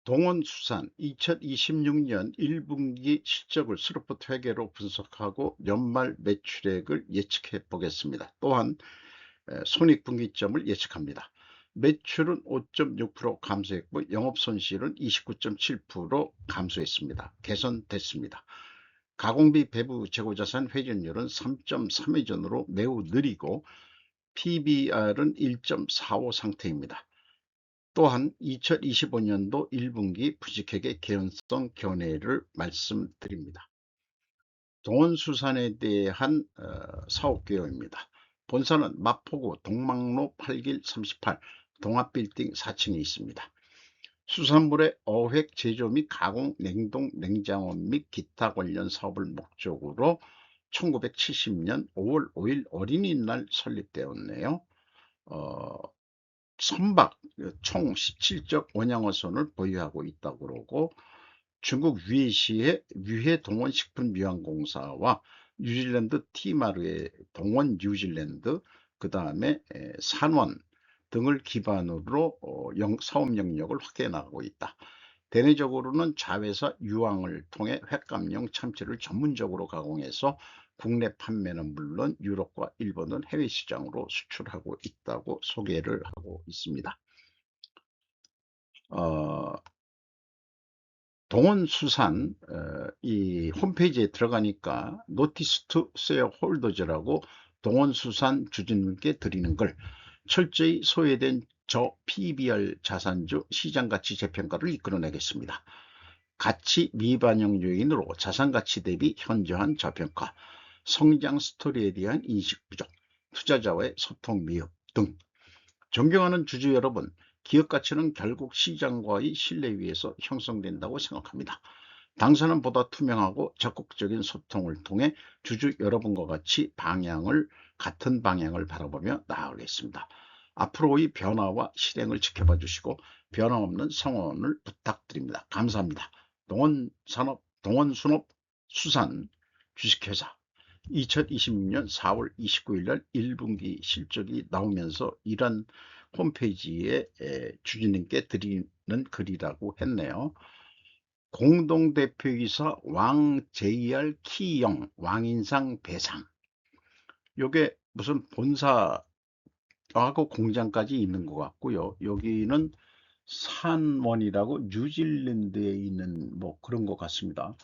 동원수산 2026년 1분기 실적을 스로포트 회계로 분석하고 연말 매출액을 예측해 보겠습니다. 또한 손익분기점을 예측합니다. 매출은 5.6% 감소했고 영업손실은 29.7% 감소했습니다. 개선됐습니다. 가공비 배부 재고자산 회전율은 3.3회전으로 매우 느리고 PBR은 1.45 상태입니다. 또한 2025년도 1분기 부직회계 개연성 견해를 말씀드립니다. 동원수산에 대한 사업계획입니다. 본사는 마포구 동막로 8길 38 동합빌딩 4층에 있습니다. 수산물의 어획, 제조 및 가공, 냉동, 냉장업 및 기타 관련 사업을 목적으로 1970년 5월 5일 어린이날 설립되었네요. 선박 총 17적 원양어선을 보유하고 있다고 그러고 중국 위해시의 위해동원식품유한공사와 뉴질랜드 티마르의 동원 뉴질랜드 그 다음에 산원 등을 기반으로 사업 영역을 확대해 나가고 있다. 대내적으로는 자회사 유황을 통해 횟감용 참치를 전문적으로 가공해서 국내 판매는 물론 유럽과 일본은 해외 시장으로 수출하고 있다고 소개를 하고 있습니다. 동원수산 이 홈페이지에 들어가니까 노티스 투 쉐어홀더즈라고 동원수산 주주님께 드리는 걸 철저히 소외된 저 PBR 자산주 시장가치 재평가를 이끌어내겠습니다. 가치 미반영 요인으로 자산가치 대비 현저한 저평가, 성장 스토리에 대한 인식 부족, 투자자와의 소통 미흡 등. 존경하는 주주 여러분, 기업 가치는 결국 시장과의 신뢰 위에서 형성된다고 생각합니다. 당사는 보다 투명하고 적극적인 소통을 통해 주주 여러분과 같이 같은 방향을 바라보며 나아가겠습니다. 앞으로의 변화와 실행을 지켜봐 주시고 변함없는 성원을 부탁드립니다. 감사합니다. 동원순업 수산 주식회사 2026년 4월 29일 날 1분기 실적이 나오면서 이런 홈페이지에 주주님께 드리는 글이라고 했네요. 공동대표이사 왕 JR 키영 왕인상 배상. 요게 무슨 본사하고 공장까지 있는 것 같고요. 여기는 산원이라고 뉴질랜드에 있는 뭐 그런 것 같습니다.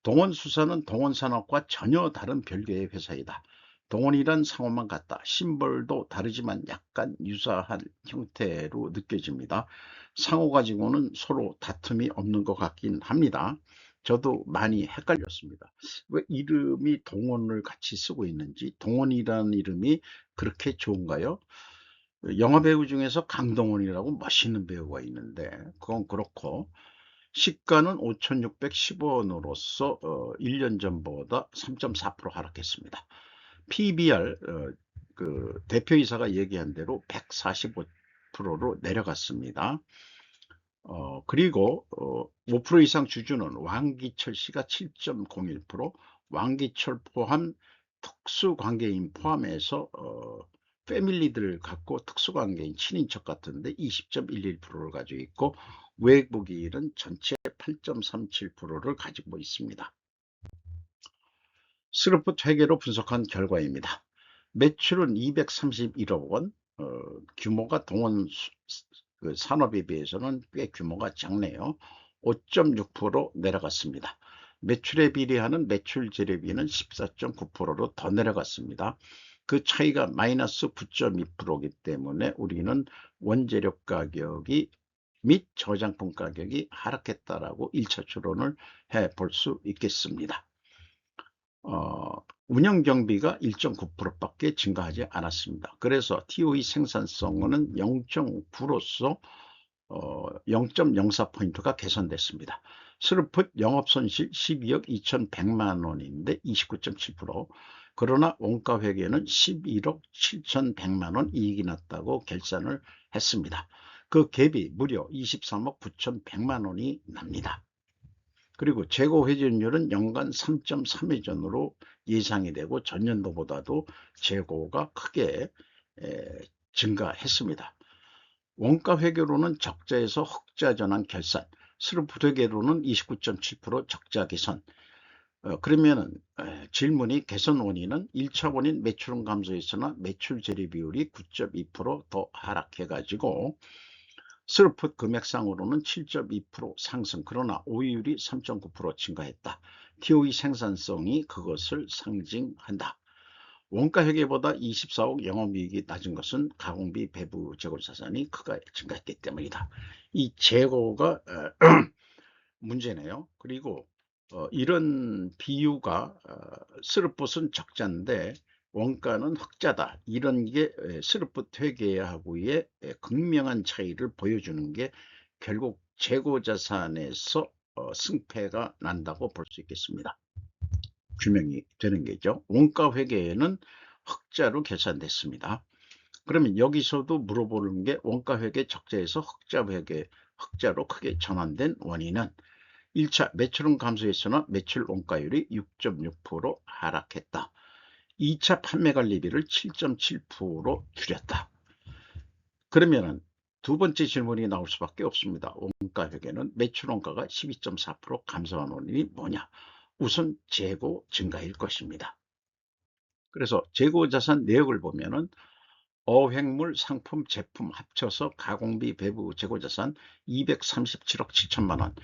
동원수산은 동원산업과 전혀 다른 별개의 회사이다. 동원이란 상호만 같다. 심벌도 다르지만 약간 유사한 형태로 느껴집니다. 상호 가지고는 서로 다툼이 없는 것 같긴 합니다. 저도 많이 헷갈렸습니다. 왜 이름이 동원을 같이 쓰고 있는지, 동원이라는 이름이 그렇게 좋은가요? 영화 배우 중에서 강동원이라고 멋있는 배우가 있는데 그건 그렇고 시가는 5,610원으로서 1년 전보다 3.4% 하락했습니다. PBR 그 대표이사가 얘기한 대로 145%로 내려갔습니다. 그리고 5% 이상 주주는 왕기철 씨가 7.01%, 왕기철 포함 특수관계인 포함해서 패밀리들을 갖고 특수관계인 친인척 같은데 20.11%를 가지고 있고 외국인은 전체 8.37%를 가지고 있습니다. 스루프트 회계로 분석한 결과입니다. 매출은 231억 원, 규모가 동원 산업에 비해서는 꽤 규모가 작네요. 5.6% 내려갔습니다. 매출에 비례하는 매출 재료비는 14.9%로 더 내려갔습니다. 그 차이가 마이너스 9.2%이기 때문에 우리는 원재료 가격이 및 저장품 가격이 하락했다라고 1차 추론을 해볼 수 있겠습니다. 운영 경비가 1.9%밖에 증가하지 않았습니다. 그래서 TOE 생산성은 0.9로서 0.04포인트가 개선됐습니다. 스루풋 영업손실 12억 2,100만 원인데 29.7%, 그러나 원가회계는 11억 7,100만 원 이익이 났다고 결산을 했습니다. 그 갭이 무려 23억 9,100만 원이 납니다. 그리고 재고 회전율은 연간 3.3회전으로 예상이 되고 전년도보다도 재고가 크게 증가했습니다. 원가 회계로는 적자에서 흑자 전환 결산, 스루풋 회계로는 29.7% 적자 개선. 그러면은 질문이 개선 원인은 1차 원인 매출은 감소했으나 매출 재료 비율이 9.2%더 하락해 가지고 스루풋 금액상으로는 7.2% 상승, 그러나 오율이 3.9% 증가했다. TOE 생산성이 그것을 상징한다. 원가 회계보다 24억 영업이익이 낮은 것은 가공비 배부 재고 자산이 크게 증가했기 때문이다. 이 재고가 문제네요. 그리고 이런 비유가 스루풋은 적자인데 원가는 흑자다, 이런 게 스루풋 회계하고의 극명한 차이를 보여주는 게 결국 재고자산에서 승패가 난다고 볼 수 있겠습니다. 규명이 되는 게죠. 원가 회계에는 흑자로 계산됐습니다. 그러면 여기서도 물어보는 게 원가 회계 적자에서 흑자 회계, 흑자로 크게 전환된 원인은 1차 매출은 감소했으나 매출 원가율이 6.6% 하락했다. 2차 판매 관리비를 7.7% 줄였다. 그러면은 두 번째 질문이 나올 수밖에 없습니다. 원가 회계는 매출 원가가 12.4% 감소한 원인이 뭐냐? 우선 재고 증가일 것입니다. 그래서 재고 자산 내역을 보면은 어획물, 상품, 제품 합쳐서 가공비, 배부, 재고자산 237억 7천만 원,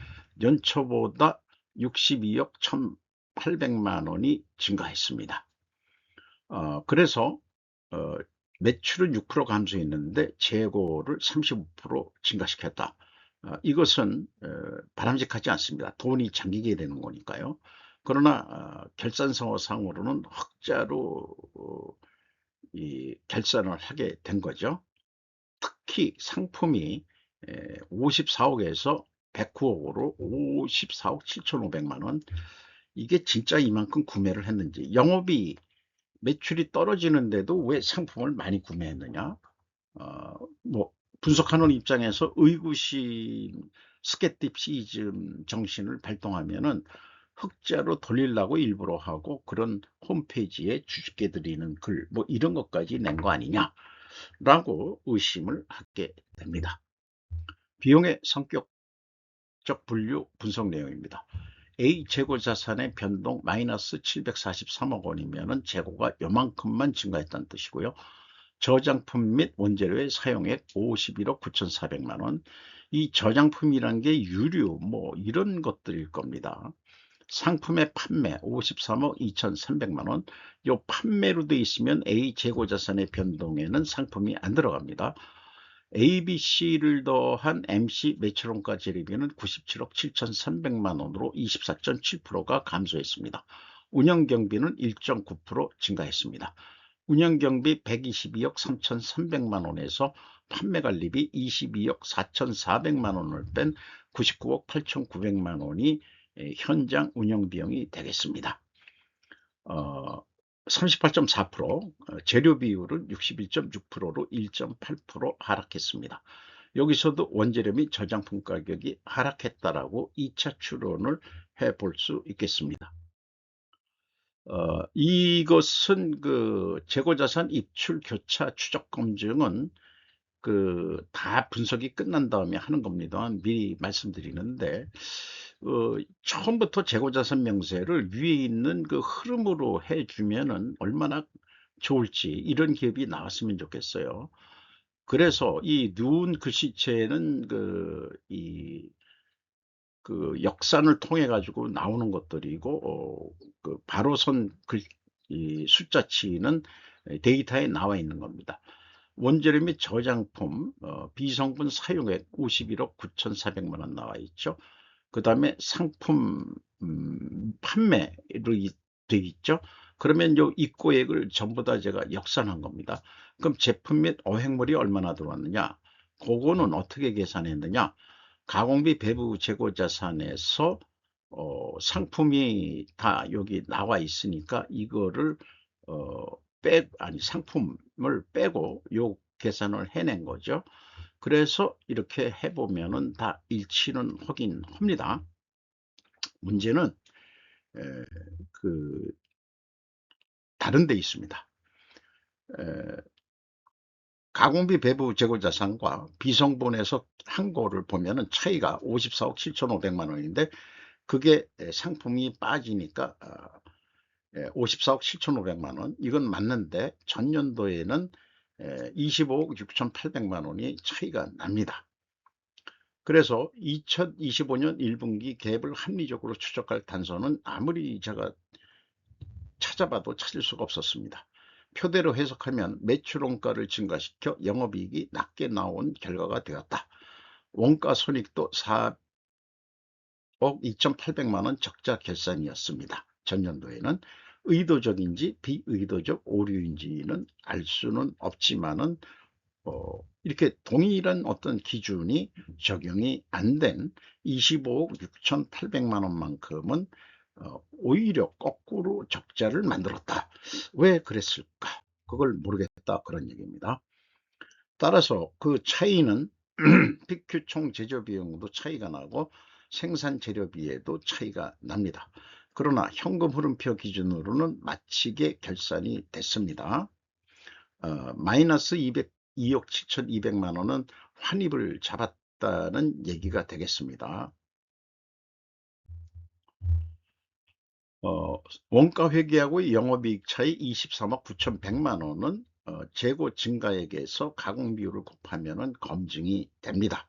연초보다 62억 1,800만 원이 증가했습니다. 그래서 매출은 6% 감소했는데 재고를 35% 증가시켰다. 이것은 바람직하지 않습니다. 돈이 잠기게 되는 거니까요. 그러나 결산서상으로는 흑자로 이 결산을 하게 된 거죠. 특히 상품이 54억에서 109억으로 54억 7,500만 원, 이게 진짜 이만큼 구매를 했는지, 영업이 매출이 떨어지는데도 왜 상품을 많이 구매했느냐, 뭐 분석하는 입장에서 의구심, 스케tip시즘 정신을 발동하면은 흑자로 돌리려고 일부러 하고 그런 홈페이지에 주식계 드리는 글, 뭐 이런 것까지 낸 거 아니냐 라고 의심을 하게 됩니다. 비용의 성격적 분류 분석 내용입니다. A 재고 자산의 변동 마이너스 743억 원이면 재고가 요만큼만 증가했다는 뜻이고요. 저장품 및 원재료의 사용액 51억 9,400만 원. 이 저장품이란 게 유류 뭐 이런 것들일 겁니다. 상품의 판매 53억 2,300만 원. 요 판매로 되어 있으면 A 재고자산의 변동에는 상품이 안 들어갑니다. ABC를 더한 MC 매출원가 재료비는 97억 7,300만 원으로 24.7%가 감소했습니다. 운영경비는 1.9% 증가했습니다. 운영경비 122억 3,300만 원에서 판매관리비 22억 4,400만 원을 뺀 99억 8,900만 원이 현장 운영비용이 되겠습니다. 38.4%, 재료 비율은 61.6%로 1.8% 하락했습니다. 여기서도 원재료 및 저장품 가격이 하락했다라고 2차 추론을 해볼 수 있겠습니다. 이것은 그 재고자산 입출 교차 추적 검증은 다 분석이 끝난 다음에 하는 겁니다. 미리 말씀드리는데, 처음부터 재고자산 명세를 위에 있는 그 흐름으로 해주면은 얼마나 좋을지, 이런 기업이 나왔으면 좋겠어요. 그래서 이 누운 글씨체는 그 역산을 통해 가지고 나오는 것들이고, 그 바로선 이 숫자치는 데이터에 나와 있는 겁니다. 원재료 및 저장품 비성분 사용액 51억 9,400만 원 나와 있죠. 그 다음에 상품 판매로 되어 있죠. 그러면 요 입고액을 전부 다 제가 역산한 겁니다. 그럼 제품 및 어획물이 얼마나 들어왔느냐, 그거는 어떻게 계산했느냐, 가공비 배부 재고자산에서 상품이 다 여기 나와 있으니까 이거를 상품을 빼고 요 계산을 해낸 거죠. 그래서 이렇게 해보면은 다 일치는 확인합니다. 문제는 그 다른 데 있습니다. 가공비 배부 재고자산과 비성분에서 한 거를 보면은 차이가 54억 7,500만 원인데 그게 상품이 빠지니까 54억 7,500만 원 이건 맞는데 전년도에는 25억 6,800만 원이 차이가 납니다. 그래서 2025년 1분기 갭을 합리적으로 추적할 단서는 아무리 제가 찾아봐도 찾을 수가 없었습니다. 표대로 해석하면 매출 원가를 증가시켜 영업이익이 낮게 나온 결과가 되었다. 원가 손익도 4억 2,800만 원 적자 결산이었습니다. 전년도에는 의도적인지 비의도적 오류인지는 알 수는 없지만은 이렇게 동일한 어떤 기준이 적용이 안 된 25억 6,800만 원만큼은 오히려 거꾸로 적자를 만들었다. 왜 그랬을까? 그걸 모르겠다. 그런 얘기입니다. 따라서 그 차이는 PQ 총 제조 비용도 차이가 나고 생산 재료비에도 차이가 납니다. 그러나 현금 흐름표 기준으로는 마치게 결산이 됐습니다. 마이너스 2억 7,200만 원은 환입을 잡았다는 얘기가 되겠습니다. 원가 회계하고 영업이익 차이 23억 9,100만 원은 재고 증가액에서 가공비율을 곱하면 검증이 됩니다.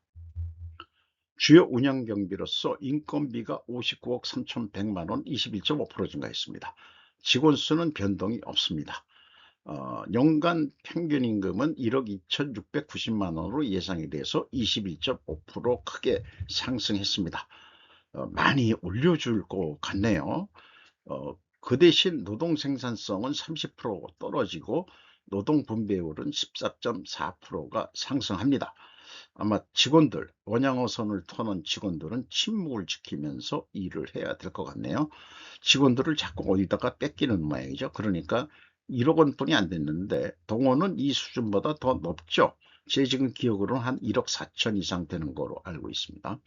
주요 운영 경비로서 인건비가 59억 3,100만 원 21.5% 증가했습니다. 직원 수는 변동이 없습니다. 연간 평균 임금은 1억 2,690만 원으로 예상이 돼서 21.5% 크게 상승했습니다. 많이 올려줄 것 같네요. 그 대신 노동 생산성은 30% 떨어지고 노동 분배율은 14.4%가 상승합니다. 아마 직원들, 원양어선을 터는 직원들은 침묵을 지키면서 일을 해야 될 것 같네요. 직원들을 자꾸 어디다가 뺏기는 모양이죠. 그러니까 1억 원뿐이 안 됐는데 동원은 이 수준보다 더 높죠. 제 지금 기억으로는 한 1억 4천 이상 되는 거로 알고 있습니다.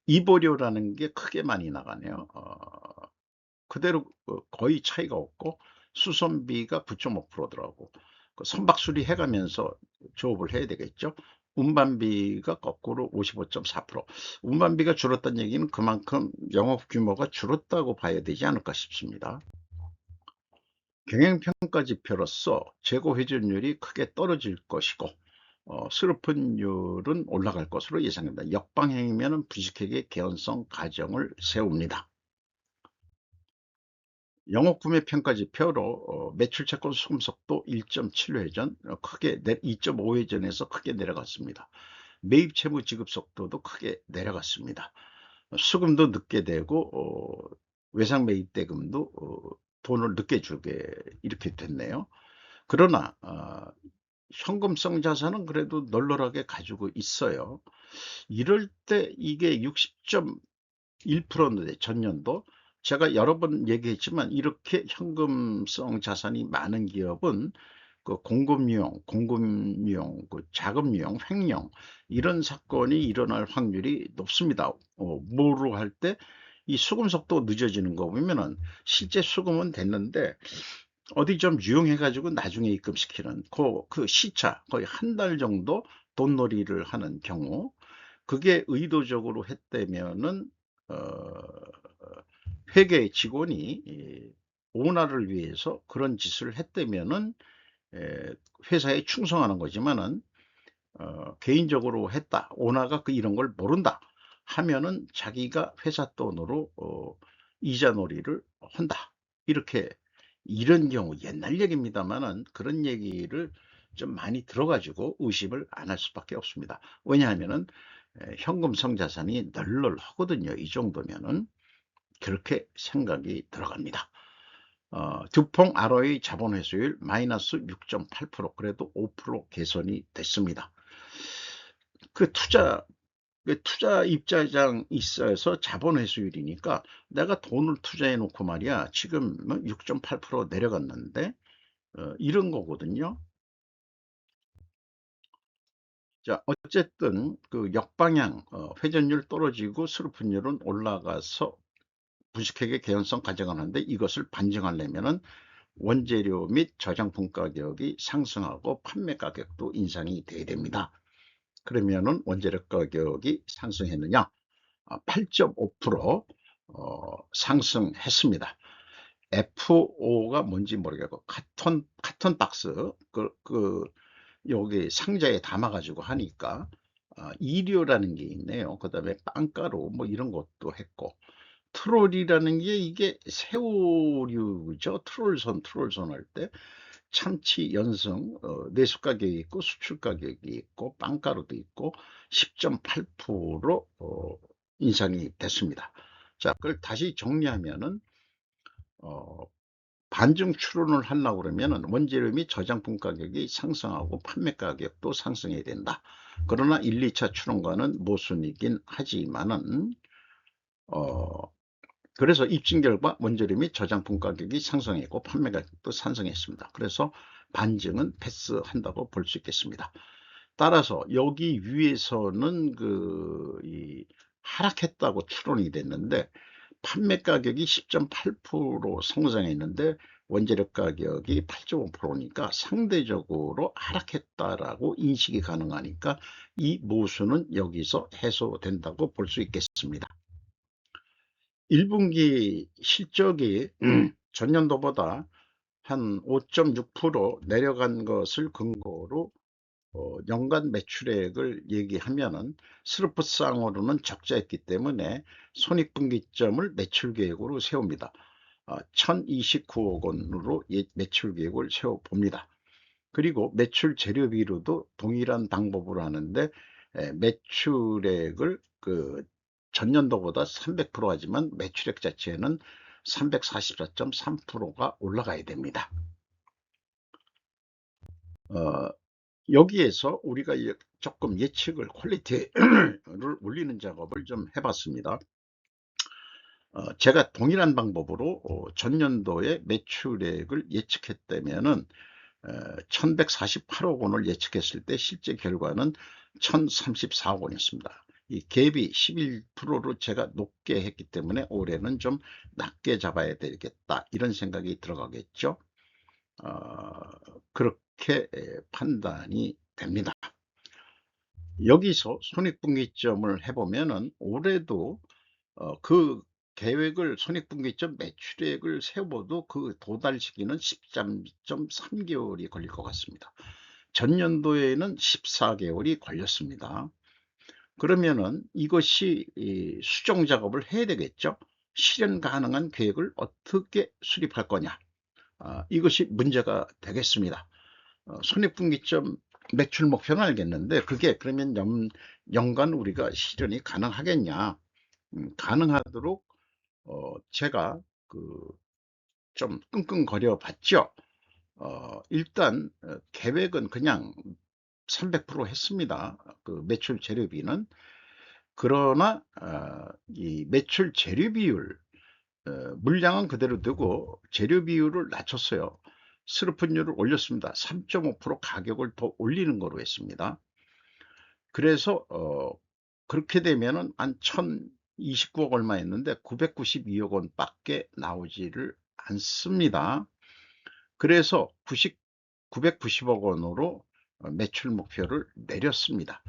이보료라는 게 크게 많이 나가네요. 그대로 거의 차이가 없고 수선비가 9.5%더라고. 선박수리 해가면서 조업을 해야 되겠죠. 운반비가 거꾸로 55.4%. 운반비가 줄었다는 얘기는 그만큼 영업 규모가 줄었다고 봐야 되지 않을까 싶습니다. 경영평가 지표로서 재고 회전율이 크게 떨어질 것이고 수료분율은 올라갈 것으로 예상됩니다. 역방향이면 부식회계 개연성 가정을 세웁니다. 영업구매 평가 지표로 매출 채권 수금 속도 1.7회전 크게 2.5회전에서 크게 내려갔습니다. 매입 채무 지급 속도도 크게 내려갔습니다. 수금도 늦게 되고 외상 매입 대금도 돈을 늦게 주게 이렇게 됐네요. 그러나 현금성 자산은 그래도 널널하게 가지고 있어요. 이럴 때 이게 60.1%인데 전년도 제가 여러 번 얘기했지만 이렇게 현금성 자산이 많은 기업은 그 공급유용, 그 자금유용, 횡령 이런 사건이 일어날 확률이 높습니다. 뭐로 할 때 이 수금 속도 늦어지는 거 보면은 실제 수금은 됐는데 어디 좀 유용해 가지고 나중에 입금시키는 그 시차 거의 한 달 정도 돈놀이를 하는 경우 그게 의도적으로 했다면은 어 회계 직원이 오너를 위해서 그런 짓을 했다면은 회사에 충성하는 거지만은 개인적으로 했다. 오너가 이런 걸 모른다 하면은 자기가 회사 돈으로 이자 놀이를 한다. 이렇게 이런 경우 옛날 얘기입니다만은 그런 얘기를 좀 많이 들어가지고 의심을 안 할 수밖에 없습니다. 왜냐하면은 현금성 자산이 널널하거든요. 이 정도면은 그렇게 생각이 들어갑니다. 두퐁 ROE 자본 회수율 마이너스 6.8% 그래도 5% 개선이 됐습니다. 투자 입자장 있어서 자본 회수율이니까 내가 돈을 투자해 놓고 말이야 지금 6.8% 내려갔는데 이런 거거든요. 자, 어쨌든 그 역방향 회전율 떨어지고 수루분율은 올라가서 부식회계 개연성 가져가는데 이것을 반증하려면은 원재료 및 저장품 가격이 상승하고 판매 가격도 인상이 돼야 됩니다. 그러면은 원재료 가격이 상승했느냐? 8.5% 상승했습니다. FO가 뭔지 모르겠고 카톤 박스 여기 상자에 담아 가지고 하니까 이료라는 게 있네요. 그 다음에 빵가루 뭐 이런 것도 했고, 트롤이라는 게 이게 새우류죠. 트롤선 할 때 참치 연성 내수 가격이 있고 수출 가격이 있고 빵가루도 있고 10.8% 인상이 됐습니다. 자, 그걸 다시 정리하면은 반증 추론을 하려고 그러면은 원재료 및 저장품 가격이 상승하고 판매 가격도 상승해야 된다. 그러나 1, 2차 추론과는 모순이긴 하지만은 그래서 입증 결과 원재료 및 저장품 가격이 상승했고 판매 가격도 상승했습니다. 그래서 반증은 패스한다고 볼 수 있겠습니다. 따라서 여기 위에서는 하락했다고 추론이 됐는데 판매 가격이 10.8% 성장했는데 원재료 가격이 8.5%니까 상대적으로 하락했다라고 인식이 가능하니까 이 모순은 여기서 해소된다고 볼 수 있겠습니다. 1분기 실적이 전년도보다 한 5.6% 내려간 것을 근거로 연간 매출액을 얘기하면은 스루프상으로는 적자였기 때문에 손익분기점을 매출 계획으로 세웁니다. 1029억 원으로 매출 계획을 세워봅니다. 그리고 매출 재료비로도 동일한 방법으로 하는데 매출액을 전년도보다 300% 하지만 매출액 자체는 344.3%가 올라가야 됩니다. 여기에서 우리가 조금 예측을 퀄리티를 올리는 작업을 좀 해봤습니다. 제가 동일한 방법으로 전년도에 매출액을 예측했다면은 1148억 원을 예측했을 때 실제 결과는 1034억 원이었습니다. 이 갭이 11%로 제가 높게 했기 때문에 올해는 좀 낮게 잡아야 되겠다 이런 생각이 들어가겠죠. 그렇게 판단이 됩니다. 여기서 손익분기점을 해보면은 올해도 그 계획을 손익분기점 매출액을 세워도 그 도달 시기는 13.3개월이 걸릴 것 같습니다. 전년도에는 14개월이 걸렸습니다. 그러면은 이것이 수정 작업을 해야 되겠죠. 실현 가능한 계획을 어떻게 수립할 거냐, 이것이 문제가 되겠습니다. 손익분기점 매출 목표는 알겠는데 그게 그러면 연간 우리가 실현이 가능하겠냐. 가능하도록 제가 좀 끙끙거려 봤죠. 일단 계획은 그냥 300% 했습니다. 그 매출 재료비는. 그러나 이 매출 재료 비율 물량은 그대로 두고 재료 비율을 낮췄어요. 스루프율을 올렸습니다. 3.5% 가격을 더 올리는 거로 했습니다. 그래서 그렇게 되면은 한 1029억 얼마 했는데 992억 원 밖에 나오지를 않습니다. 그래서 990억 원으로 매출 목표를 내렸습니다.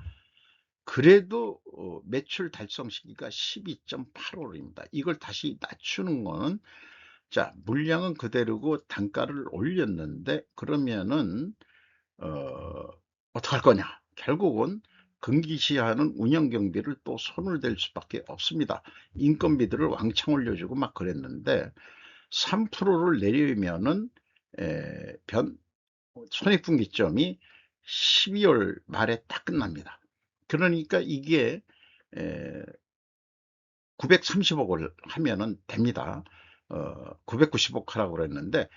그래도 매출 달성 시기가 12.8월입니다. 이걸 다시 낮추는 거는, 자, 물량은 그대로고 단가를 올렸는데 그러면은 어떡할 거냐. 결국은 금기시하는 운영경비를 또 손을 댈 수밖에 없습니다. 인건비들을 왕창 올려주고 막 그랬는데 3%를 내리면은 손익분기점이 12월 말에 딱 끝납니다. 그러니까 이게 930억을 하면은 됩니다. 990억 하라고 그랬는데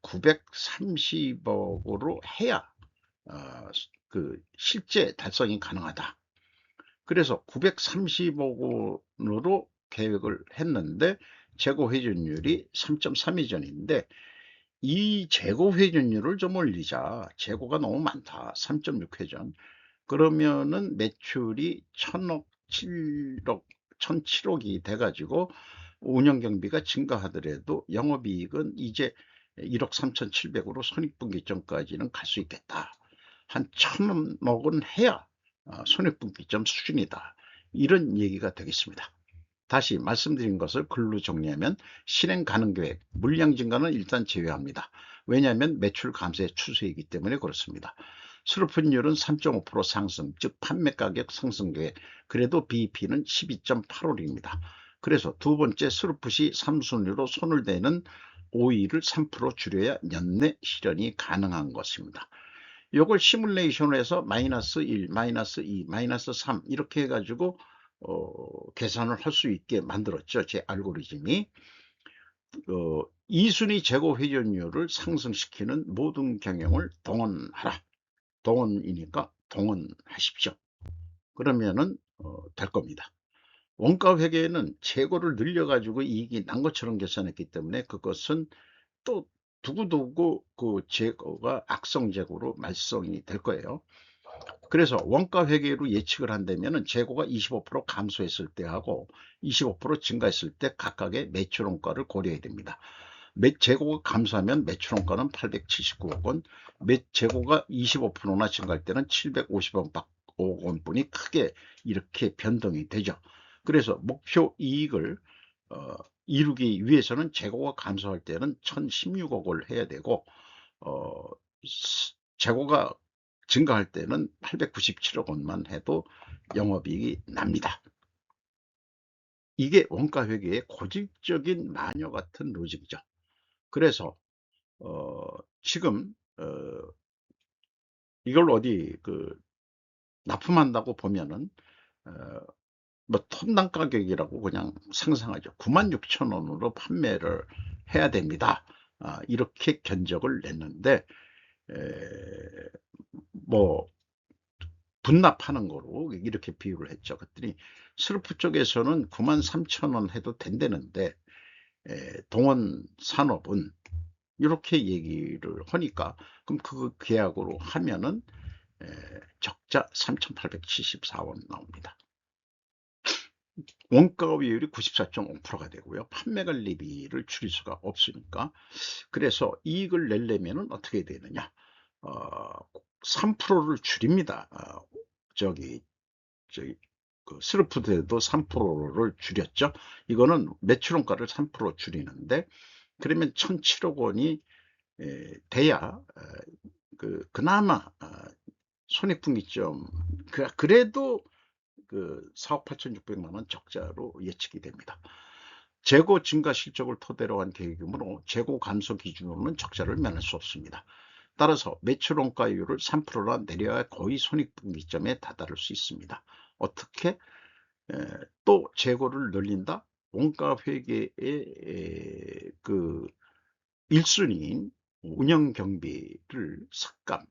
930억으로 해야 실제 달성이 가능하다. 그래서 930억 원으로 계획을 했는데 재고 회전율이 3.32전인데 이 재고 회전율을 좀 올리자. 재고가 너무 많다. 3.6회전. 그러면은 매출이 1007억이 돼가지고 운영 경비가 증가하더라도 영업이익은 이제 1억 3,700으로 손익분기점까지는 갈 수 있겠다. 한 1,000억은 해야 손익분기점 수준이다. 이런 얘기가 되겠습니다. 다시 말씀드린 것을 글로 정리하면 실행 가능 계획, 물량 증가는 일단 제외합니다. 왜냐하면 매출 감소의 추세이기 때문에 그렇습니다. 수루풋율은 3.5% 상승, 즉 판매 가격 상승 계획, 그래도 BEP는 12.85입니다. 그래서 두 번째 수루풋이 3순위로 손을 대는 OE를 3% 줄여야 연내 실현이 가능한 것입니다. 이걸 시뮬레이션을 해서 마이너스 1, 마이너스 2, 마이너스 3 이렇게 해가지고 계산을 할 수 있게 만들었죠. 제 알고리즘이. 2순위 재고 회전율을 상승시키는 모든 경영을 동원하라. 동원이니까 동원하십시오. 그러면은 될 겁니다. 원가 회계에는 재고를 늘려가지고 이익이 난 것처럼 계산했기 때문에 그것은 또 두고두고 그 재고가 악성 재고로 말썽이 될 거예요. 그래서 원가 회계로 예측을 한다면 재고가 25% 감소했을 때하고 25% 증가했을 때 각각의 매출 원가를 고려해야 됩니다. 재고가 감소하면 매출 원가는 879억 원, 재고가 25%나 증가할 때는 750억 원뿐이 크게 이렇게 변동이 되죠. 그래서 목표 이익을 이루기 위해서는 재고가 감소할 때는 1,016억을 해야 되고 재고가 증가할 때는 897억 원만 해도 영업이익이 납니다. 이게 원가회계의 고질적인 마녀 같은 로직이죠. 그래서 지금 이걸 어디 납품한다고 보면은 뭐 톤당 가격이라고 그냥 상상하죠. 96,000원으로 판매를 해야 됩니다. 이렇게 견적을 냈는데 뭐 분납하는 거로 이렇게 비유를 했죠. 그랬더니 슬프 쪽에서는 93,000원 해도 된다는데 동원 산업은 이렇게 얘기를 하니까 그럼 그 계약으로 하면은 적자 3,874원 나옵니다. 원가 비율이 94.5%가 되고요. 판매 관리비를 줄일 수가 없으니까. 그래서 이익을 내려면 어떻게 되느냐? 3%를 줄입니다. 그 스루푸드에도 3%를 줄였죠. 이거는 매출 원가를 3% 줄이는데 그러면 1,007억 원이 돼야 그나마 손익분기점 그래도 4억 8,600만 원 적자로 예측이 됩니다. 재고 증가 실적을 토대로 한 계획이므로 재고 감소 기준으로는 적자를 면할 수 없습니다. 따라서 매출 원가율을 3%나 내려야 거의 손익분기점에 다다를 수 있습니다. 어떻게? 또 재고를 늘린다? 원가 회계의 1순위인 운영 경비를 삭감,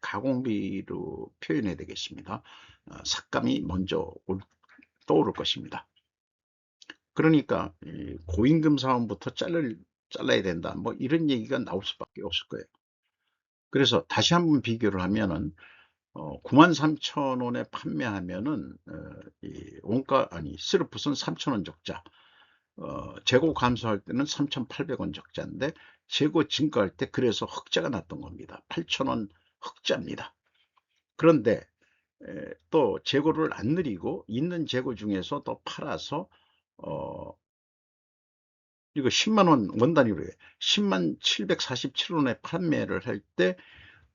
가공비로 표현해야 되겠습니다. 삭감이 먼저 떠오를 것입니다. 그러니까 고임금 사원부터 잘라야 된다. 뭐 이런 얘기가 나올 수밖에 없을 거예요. 그래서 다시 한번 비교를 하면은 93,000원에 판매하면은 스루풋은 3,000원 적자, 재고 감소할 때는 3,800원 적자인데 재고 증가할 때 그래서 흑자가 났던 겁니다. 8,000원 흑자입니다. 그런데 또 재고를 안 늘리고 있는 재고 중에서 더 팔아서 이거 10만원 원단위로 해 10만 747원에 판매를 할 때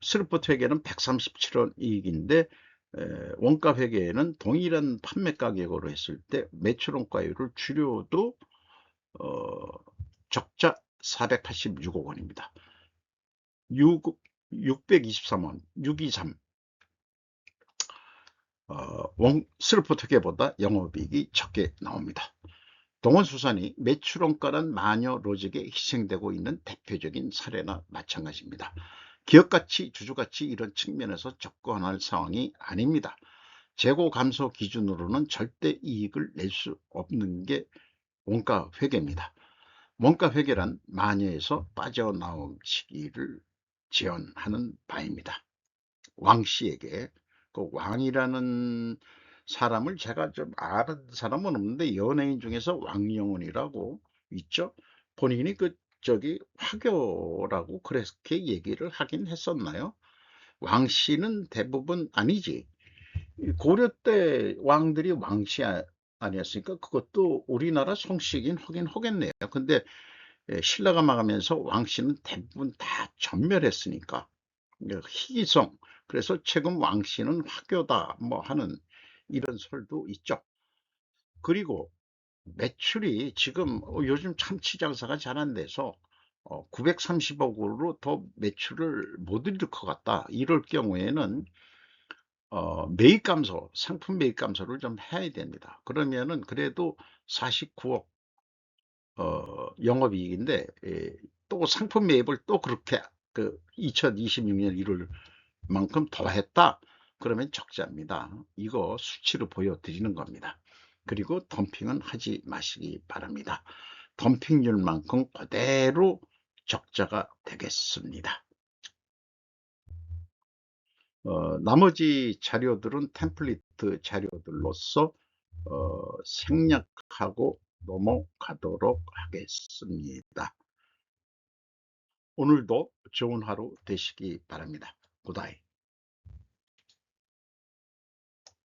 스루풋 회계는 137원 이익인데 원가 회계에는 동일한 판매 가격으로 했을 때 매출 원가율을 줄여도 적자 486억 원입니다. 623원 623 스루풋 회계보다 영업이익이 적게 나옵니다. 동원수산이 매출원가란 마녀 로직에 희생되고 있는 대표적인 사례나 마찬가지입니다. 기업가치, 주주가치 이런 측면에서 접근할 상황이 아닙니다. 재고 감소 기준으로는 절대 이익을 낼 수 없는 게 원가 회계입니다. 원가 회계란 마녀에서 빠져나온 시기를 지원하는 바입니다. 왕씨에게 그 왕이라는 사람을 제가 좀 아는 사람은 없는데 연예인 중에서 왕영훈이라고 있죠. 본인이 목적이 화교라고 그렇게 얘기를 하긴 했었나요? 왕씨는 대부분 아니지. 고려 때 왕들이 왕씨 아니었으니까 그것도 우리나라 성씨긴 하긴 하겠네요. 근데 신라가 망하면서 왕씨는 대부분 다 전멸했으니까 희귀성, 그래서 최근 왕씨는 화교다 뭐 하는 이런 설도 있죠. 그리고 매출이 지금 요즘 참치 장사가 잘 안 돼서 930억으로 더 매출을 못 올릴 것 같다. 이럴 경우에는 매입 감소, 상품 매입 감소를 좀 해야 됩니다. 그러면은 그래도 49억 영업이익인데, 또 상품 매입을 또 그렇게 2026년 1월 만큼 더 했다. 그러면 적자입니다. 이거 수치로 보여드리는 겁니다. 그리고 덤핑은 하지 마시기 바랍니다. 덤핑률만큼 그대로 적자가 되겠습니다. 나머지 자료들은 템플릿 자료들로서 생략하고 넘어가도록 하겠습니다. 오늘도 좋은 하루 되시기 바랍니다. 굿바이.